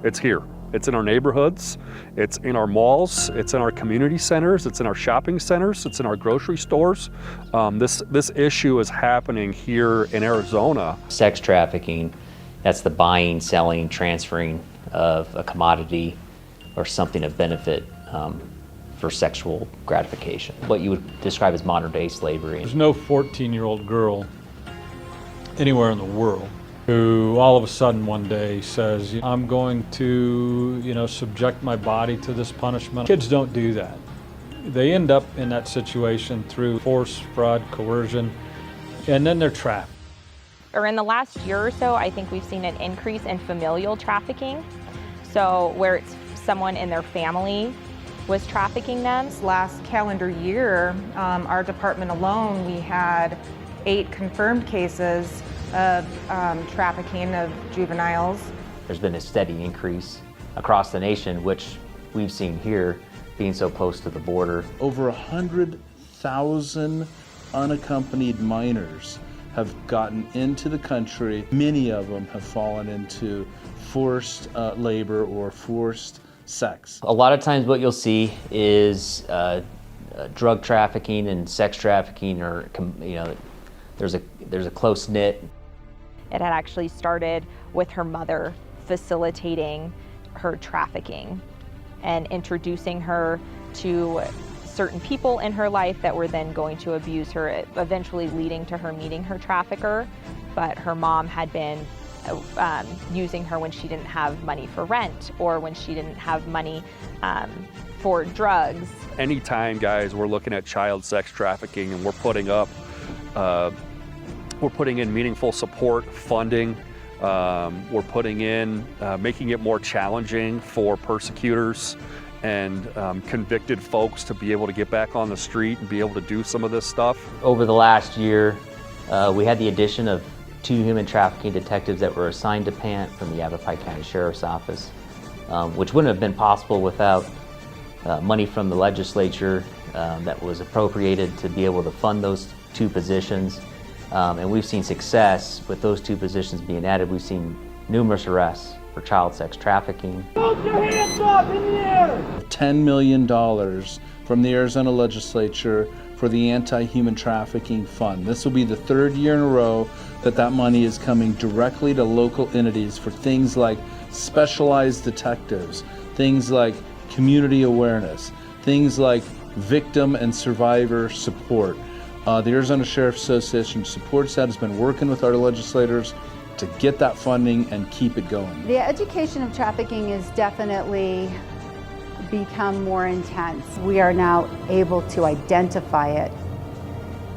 It's here. It's in our neighborhoods, it's in our malls, it's in our community centers, it's in our shopping centers, it's in our grocery stores. This issue is happening here in Arizona. Sex trafficking, that's the buying, selling, transferring of a commodity or something of benefit for sexual gratification. What you would describe as modern day slavery. There's no 14-year-old girl anywhere in the world who all of a sudden one day says, I'm going to, subject my body to this punishment. Kids don't do that. They end up in that situation through force, fraud, coercion, and then they're trapped. Or in the last year or so, I think we've seen an increase in familial trafficking. So where it's someone in their family was trafficking them. Last calendar year, our department alone, we had 8 confirmed cases of trafficking of juveniles. There's been a steady increase across the nation, which we've seen here being so close to the border. Over 100,000 unaccompanied minors have gotten into the country. Many of them have fallen into forced labor or forced sex. A lot of times what you'll see is drug trafficking and sex trafficking, or there's a close knit. It had actually started with her mother facilitating her trafficking and introducing her to certain people in her life that were then going to abuse her, eventually leading to her meeting her trafficker. But her mom had been using her when she didn't have money for rent or when she didn't have money for drugs. Anytime, guys, we're looking at child sex trafficking and we're putting in meaningful support, funding. We're putting in, making it more challenging for persecutors and convicted folks to be able to get back on the street and be able to do some of this stuff. Over the last year, we had the addition of 2 human trafficking detectives that were assigned to PANT from the Yavapai County Sheriff's Office, which wouldn't have been possible without money from the legislature that was appropriated to be able to fund those 2 positions. And we've seen success with those 2 positions being added. We've seen numerous arrests for child sex trafficking. Put your hands up in the air! $10 million from the Arizona legislature for the Anti-Human Trafficking Fund. This will be the 3rd year in a row that money is coming directly to local entities for things like specialized detectives, things like community awareness, things like victim and survivor support. The Arizona Sheriff's Association supports that, has been working with our legislators to get that funding and keep it going. The education of trafficking has definitely become more intense. We are now able to identify it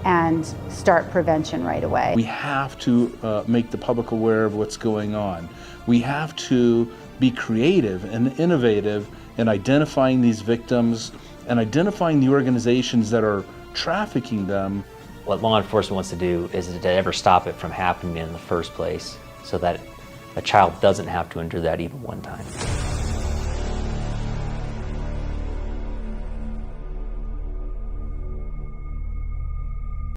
and start prevention right away. We have to make the public aware of what's going on. We have to be creative and innovative in identifying these victims and identifying the organizations that are trafficking them. What law enforcement wants to do is to ever stop it from happening in the first place so that a child doesn't have to endure that even one time.